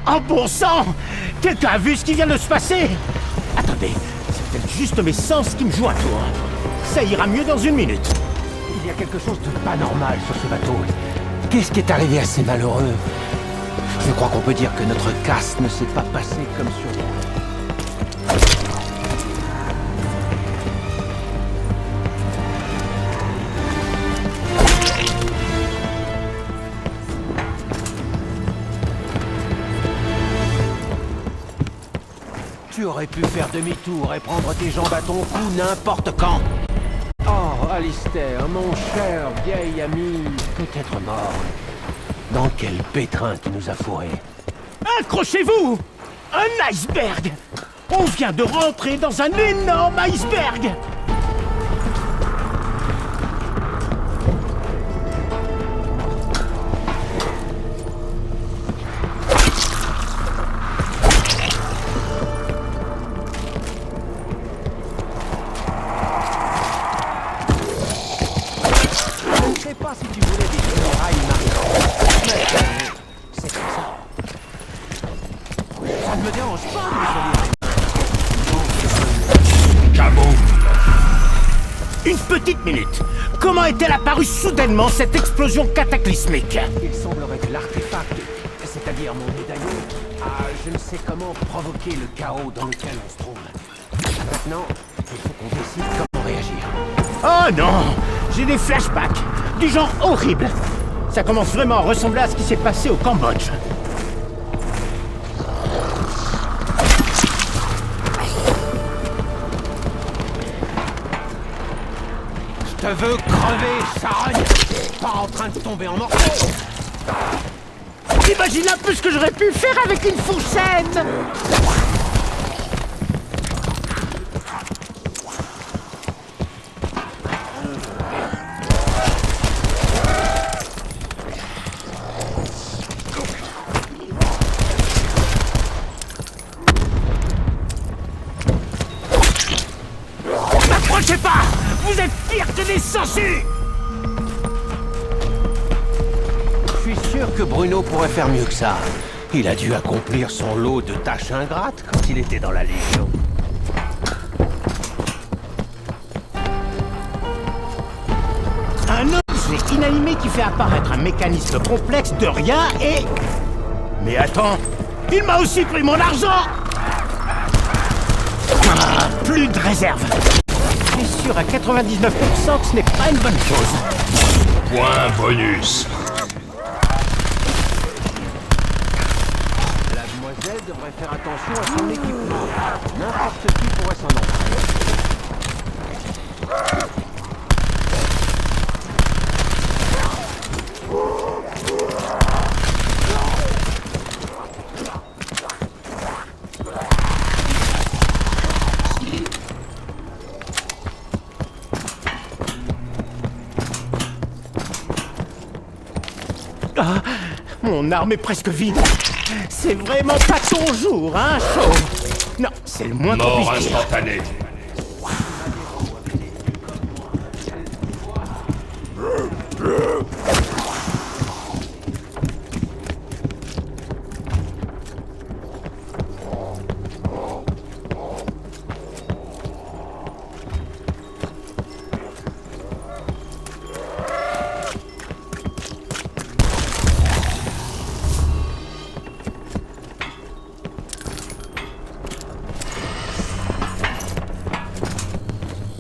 Oh bon sang! Quelqu'un a vu ce qui vient de se passer? Attendez, c'est peut-être juste mes sens qui me jouent un tour. Ça ira mieux dans une minute. Il y a quelque chose de pas normal sur ce bateau. Qu'est-ce qui est arrivé à ces malheureux? Je crois qu'on peut dire que notre casse ne s'est pas passée comme sur l'eau. Tu aurais pu faire demi-tour et prendre tes jambes à ton cou n'importe quand. Oh, Alistair, mon cher vieil ami, peut-être mort. Dans quel pétrin tu nous as fourrés? Accrochez-vous! Un iceberg! On vient de rentrer dans un énorme iceberg! Je ne sais pas si tu voulais des funérailles marquantes, mais c'est comme ça. Ça ne me dérange pas de me Cabot. Une petite minute. Comment est-elle apparue soudainement cette explosion cataclysmique? Il semblerait que l'artefact, c'est-à-dire mon médaillon, a je ne sais comment provoqué le chaos dans lequel on se trouve. Maintenant, il faut qu'on décide comment réagir. Oh non! J'ai des flashbacks, du genre horrible. Ça commence vraiment à ressembler à ce qui s'est passé au Cambodge. Je te veux crever, charogne! Pas en train de tomber en morceaux! Imagine un peu ce que j'aurais pu faire avec une fourchette! N'approchez pas! Vous êtes pire que des sangsues! Je suis sûr que Bruno pourrait faire mieux que ça. Il a dû accomplir son lot de tâches ingrates quand il était dans la Légion. Un objet inanimé qui fait apparaître un mécanisme complexe de rien et... Mais attends! Il m'a aussi pris mon argent! Ah, plus de réserve! Je suis sûr à 99% que ce n'est pas une bonne chose. Point bonus. La demoiselle devrait faire attention à son équipement. N'importe qui pourrait s'en emparer. Ah, mon arme est presque vide. C'est vraiment pas ton jour, hein, Shaw? Non, c'est le moins qu'on Mort puisse dire. instantanée.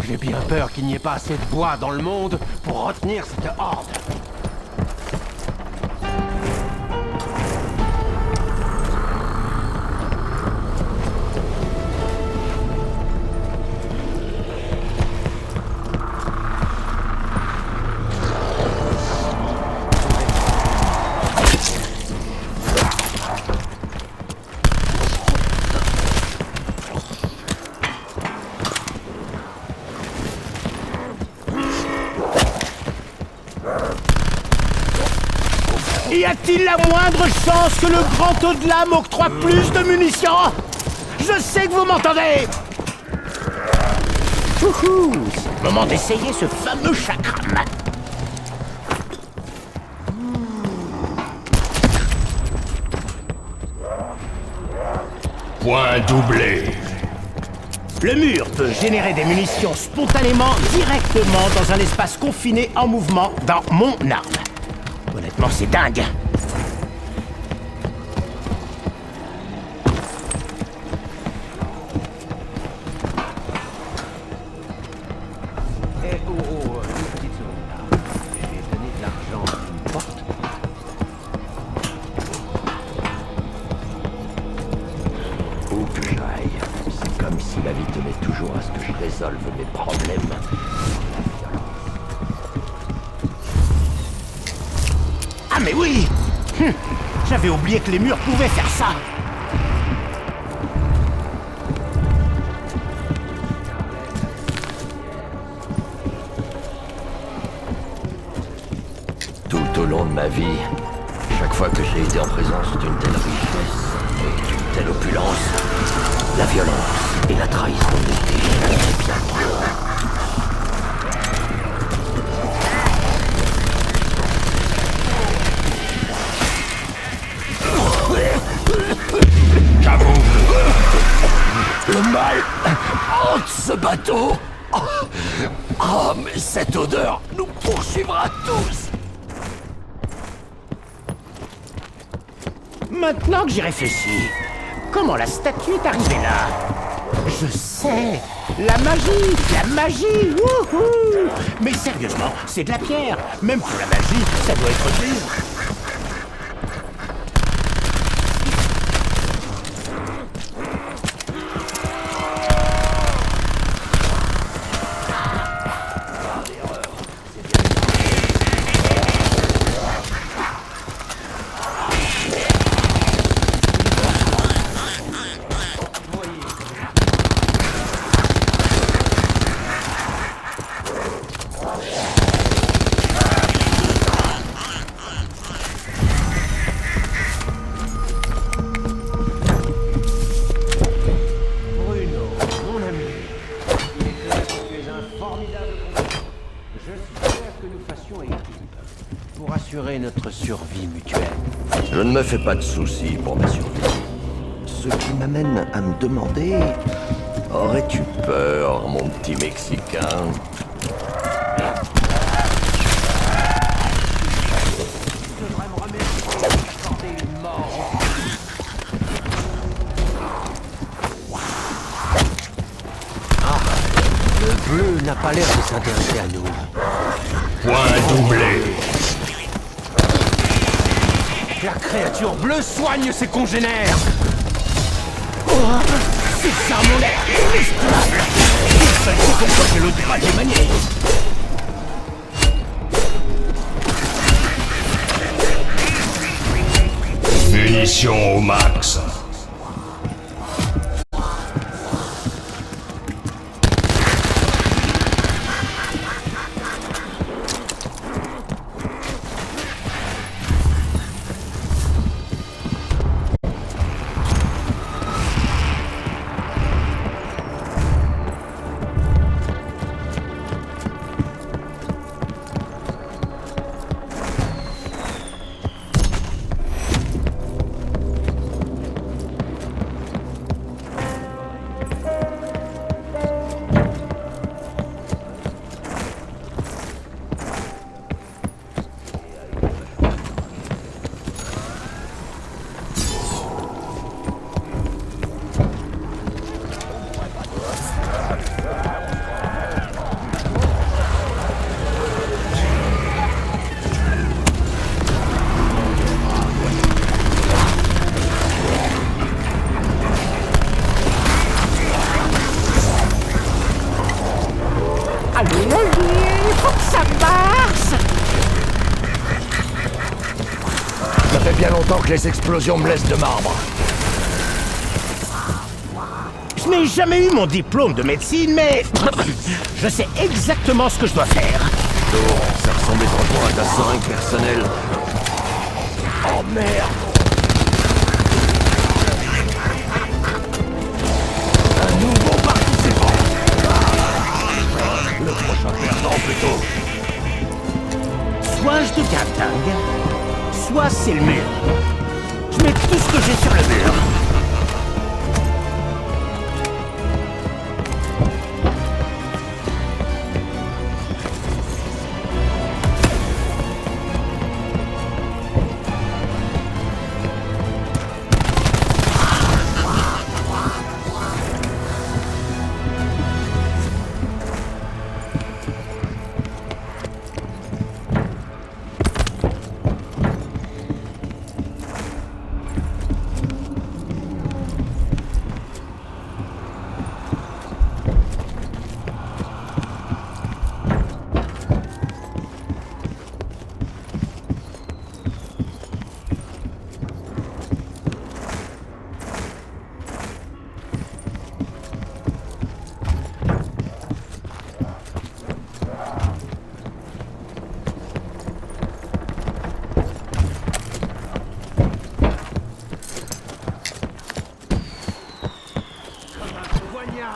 J'ai bien peur qu'il n'y ait pas assez de bois dans le monde pour retenir cette horde. Y a-t-il la moindre chance que le grand au-delà m'octroie plus de munitions? Je sais que vous m'entendez! Wouhou! C'est le moment d'essayer ce fameux chakram. Point doublé. Le mur peut générer des munitions spontanément, directement dans un espace confiné en mouvement dans mon arme. Honnêtement, c'est dingue. Une petite seconde là. Je vais donner de l'argent à une porte. Où que j'aille, c'est comme si la vie tenait toujours à ce que je résolve mes problèmes. Ah mais oui. J'avais oublié que les murs pouvaient faire ça. Tout au long de ma vie, chaque fois que j'ai été en présence d'une telle richesse et d'une telle opulence, la violence et la trahison n'étaient jamais bien loin. Kaboom! Le mal hante ce bateau. Ah, mais cette odeur nous poursuivra tous. Maintenant que j'y réfléchis, comment la statue est arrivée là? Je sais. La magie, wouhou! Mais sérieusement, c'est de la pierre. Même pour la magie, ça doit être dur. Pour assurer notre survie mutuelle. Je ne me fais pas de soucis pour ma survie. Ce qui m'amène à me demander... Aurais-tu peur, mon petit Mexicain? Le bleu n'a pas l'air de s'intéresser à nous. Point doublé. La créature bleue soigne ses congénères. C'est ça mon air inestimable. Il seul qui comprend que l'autre va démanier. Munitions au max. Il faut que ça marche. Ça fait bien longtemps que les explosions me laissent de marbre. Je n'ai jamais eu mon diplôme de médecine, mais je sais exactement ce que je dois faire. Ça ressemble étrangement à ta seringue personnelle. Oh merde! Un nouveau participant! Le prochain perdant plutôt. Soit je deviens dingue, soit c'est le mur. Je mets tout ce que j'ai sur le mur.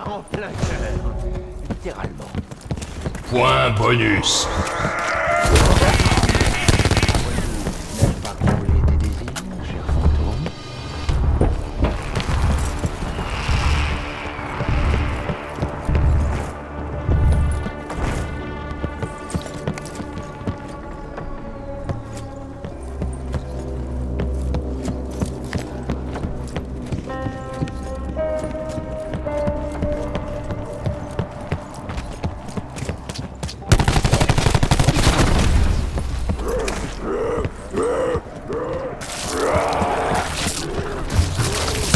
en plein cœur. Littéralement. Point bonus. N'ai-je pas comblé tes désirs, cher fantôme?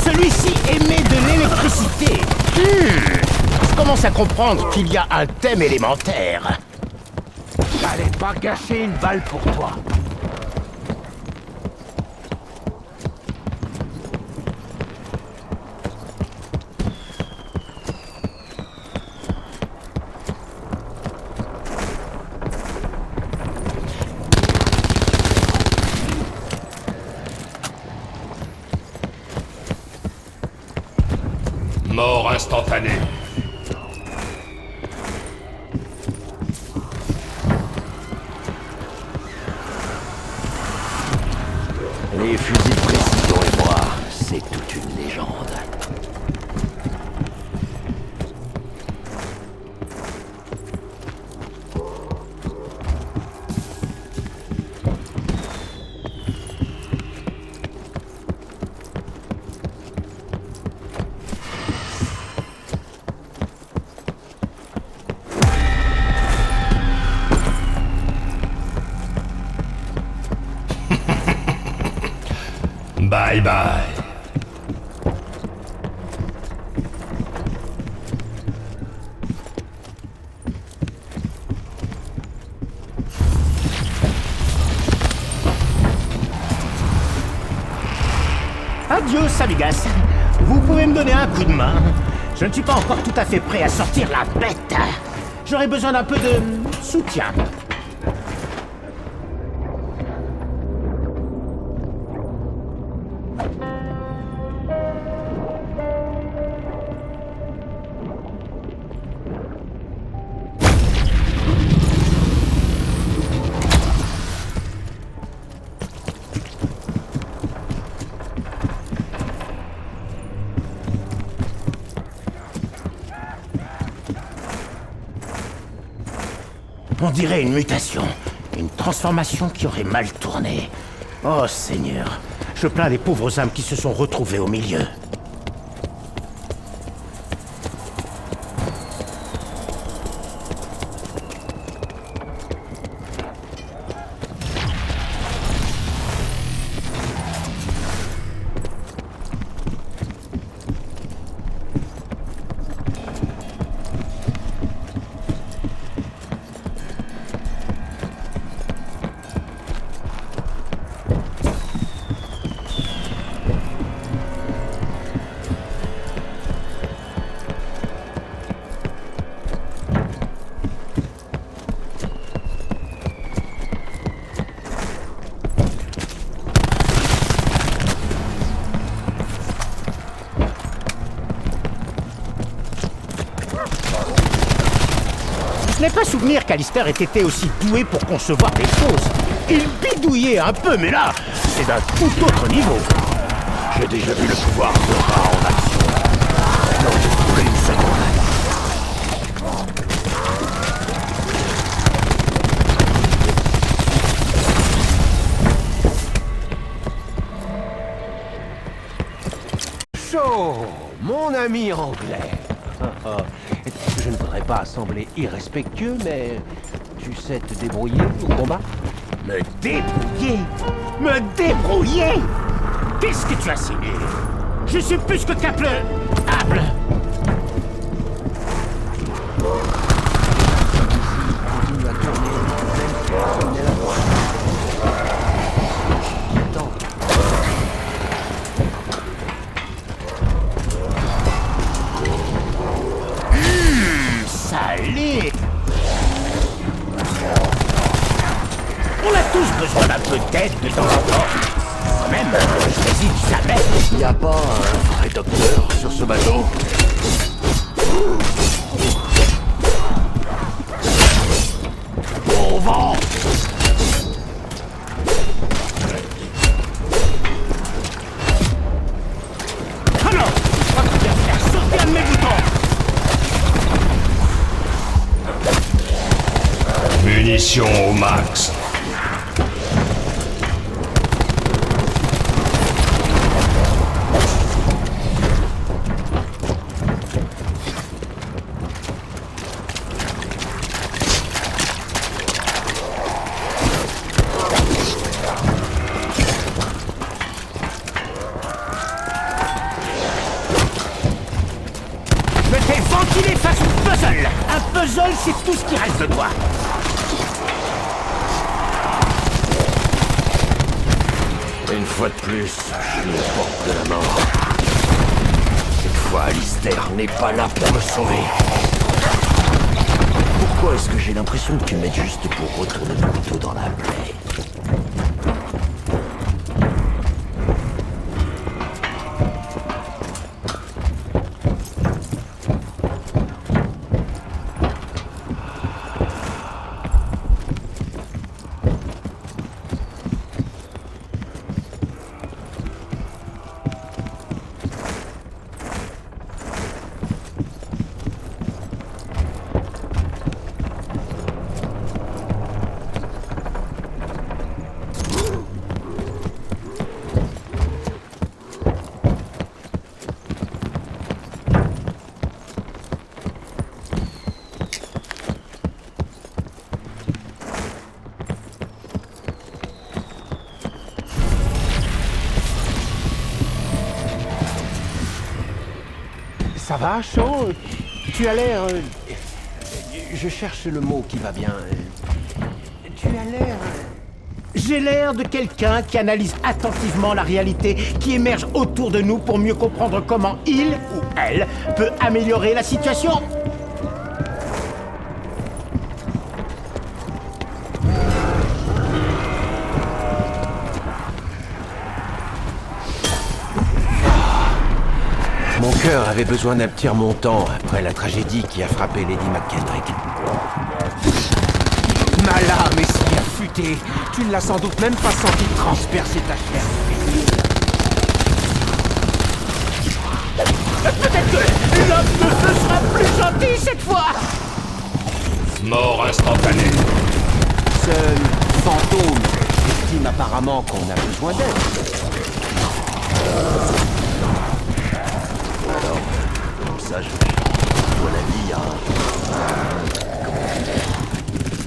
Celui-ci émet de l'électricité. Je commence à comprendre qu'il y a un thème élémentaire. J'allais pas gâcher une balle pour toi. Mort instantanée. Les fusils de précision et moi, c'est toute une légende. Bye bye. Adios, amigas. Vous pouvez me donner un coup de main. Je ne suis pas encore tout à fait prêt à sortir la bête. J'aurais besoin d'un peu de soutien. On dirait une mutation, une transformation qui aurait mal tourné. Oh Seigneur, je plains les pauvres âmes qui se sont retrouvées au milieu. Je n'ai pas souvenir qu'Alistair ait été aussi doué pour concevoir des choses. Il bidouillait un peu, mais là, c'est d'un tout autre niveau. J'ai déjà vu le pouvoir de Ra en action. Non, plus une seconde. Chaud, mon ami anglais. Je ne voudrais pas sembler irrespectueux, mais tu sais te débrouiller au combat? Me débrouiller? Me débrouiller? Qu'est-ce que tu as signé? Je suis plus que capable. Continue à tourner, même si personne n'est là. Attends. Salé! On a tous besoin d'un peu d'aide de temps en temps. Quand même, je n'hésite jamais. Y a pas un vrai docteur sur ce bateau? Bon vent! Ah non! Pas de bien faire sauter un de mes boutons! Munitions au max. Je t'ai ventilé face au puzzle! Un puzzle, c'est tout ce qui reste de toi! Une fois de plus, je suis aux portes de la mort. Cette fois, Alistair n'est pas là pour me sauver. Pourquoi est-ce que j'ai l'impression que tu m'aides juste pour retourner le couteau dans la plaie? Ça va, Shaw? Tu as l'air... Je cherche le mot qui va bien. Tu as l'air... J'ai l'air de quelqu'un qui analyse attentivement la réalité qui émerge autour de nous pour mieux comprendre comment il ou elle peut améliorer la situation. Mon cœur avait besoin d'un petit remontant après la tragédie qui a frappé Lady McKendrick. Ma lame est si affûtée, tu ne l'as sans doute même pas senti transpercer ta chair. Peut-être que l'homme de feu sera plus gentil cette fois. Mort instantanée. Ce fantôme estime apparemment qu'on a besoin d'aide. Comme ça, à mon avis,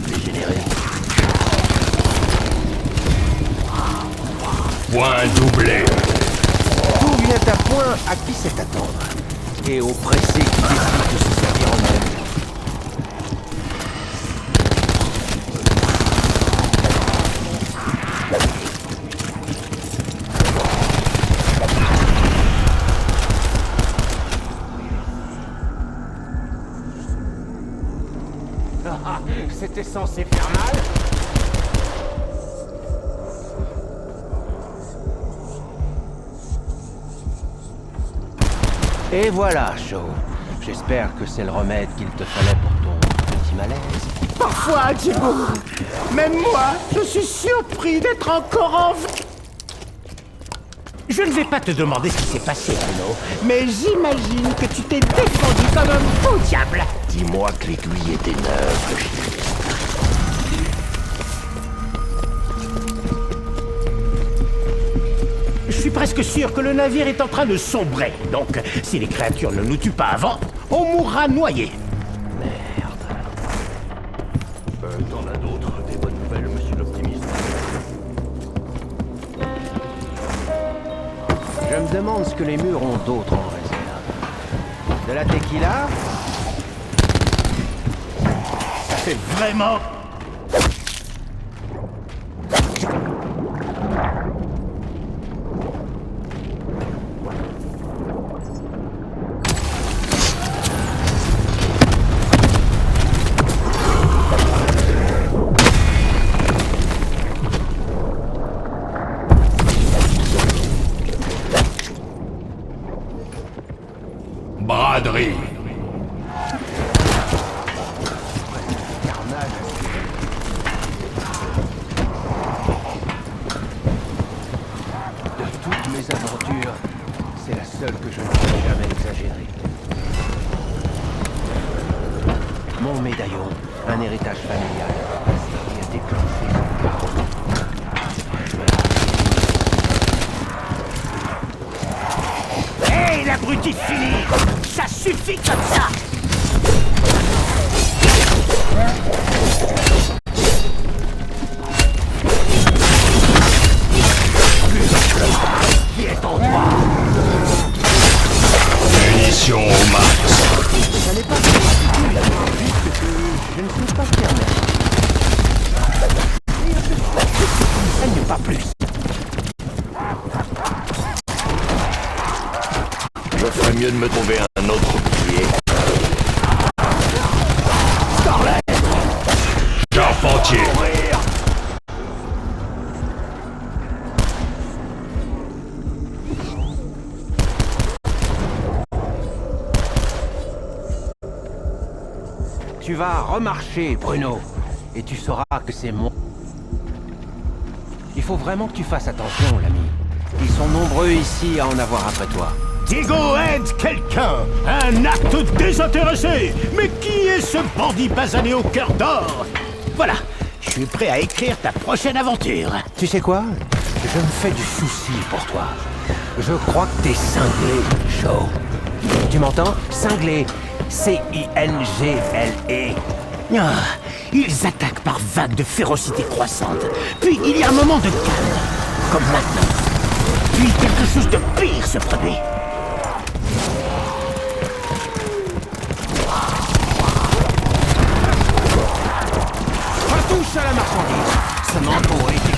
dégénéré. Point doublé. Tout vient à point à qui sait attendre. Et aux pressés qui décident de se servir en même. C'était censé faire mal. Et voilà, Shaw. J'espère que c'est le remède qu'il te fallait pour ton petit malaise. Parfois, Diego, même moi, je suis surpris d'être encore en vie. Je ne vais pas te demander ce qui s'est passé, Bruno, mais j'imagine que tu t'es défendu comme un beau diable. Dis-moi que l'aiguille était neuve, Gilles. Je suis presque sûr que le navire est en train de sombrer. Donc, si les créatures ne nous tuent pas avant, on mourra noyé. Merde. T'en as d'autres, des bonnes nouvelles, monsieur l'optimiste? Je me demande ce que les murs ont d'autre en réserve. De la tequila? Ça fait vraiment... Braderie. seul que je ne pourrais jamais exagérer. Mon médaillon, un héritage familial, qui a déclenché le chaos. Hé, l'abruti fini! Ça suffit comme ça! Qui est en toi? Munitions au max. Ça n'est pas de gratitude, juste que je ne sais pas faire merci. Elle n'est pas plus. Je ferais mieux de me trouver un autre bouclier. Charpentier. Tu vas remarcher, Bruno, et tu sauras que c'est moi. Il faut vraiment que tu fasses attention, l'ami. Ils sont nombreux ici à en avoir après toi. Diego aide quelqu'un! Un acte désintéressé! Mais qui est ce bandit basané au cœur d'or? Voilà, je suis prêt à écrire ta prochaine aventure. Tu sais quoi? Je me fais du souci pour toi. Je crois que t'es cinglé, Joe. Tu m'entends? Cinglé. C-I-N-G-L-E. Ah, ils attaquent par vagues de férocité croissante. Puis il y a un moment de calme, comme maintenant. Puis quelque chose de pire se produit. Retouche à la marchandise. Ce manteau a été